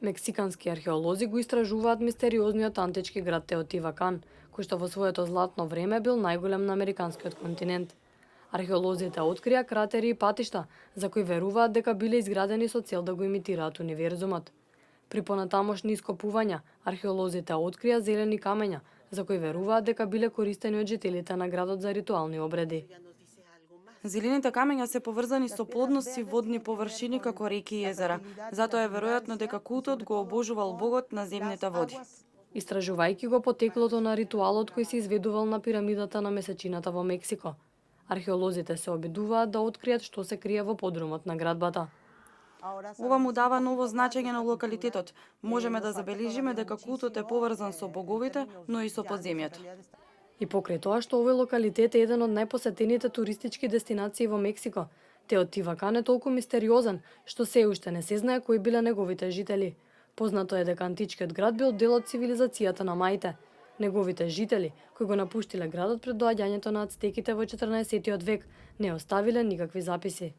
Мексикански археолози го истражуваат мистериозниот антички град Теотивакан, кој што во своето златно време бил најголем на американскиот континент. Археолозите открија кратери и патишта, за кои веруваат дека биле изградени со цел да го имитираат универзумот. При понатамошни ископувања, археолозите открија зелени камења, за кои веруваат дека биле користени од жителите на градот за ритуални обреди. Зелените камења се поврзани со плодност и водни површини како реки и езера. Затоа е веројатно дека култот го обожувал богот на земните води. Истражувајќи го потеклото на ритуалот кој се изведувал на пирамидата на месечината во Мексико, археолозите се обидуваат да откријат што се крие во подрумот на градбата. Ова му дава ново значење на локалитетот. Можеме да забележиме дека култот е поврзан со боговите, но и со подземјето. И покрај тоа што овој локалитет е еден од најпосетените туристички дестинации во Мексико, Теотивакан е толку мистериозен што се уште не се знае кои биле неговите жители. Познато е дека античкиот град бил дел од цивилизацијата на маите. Неговите жители, кои го напуштиле градот пред доаѓањето на ацтеките во 14 век, не оставиле никакви записи.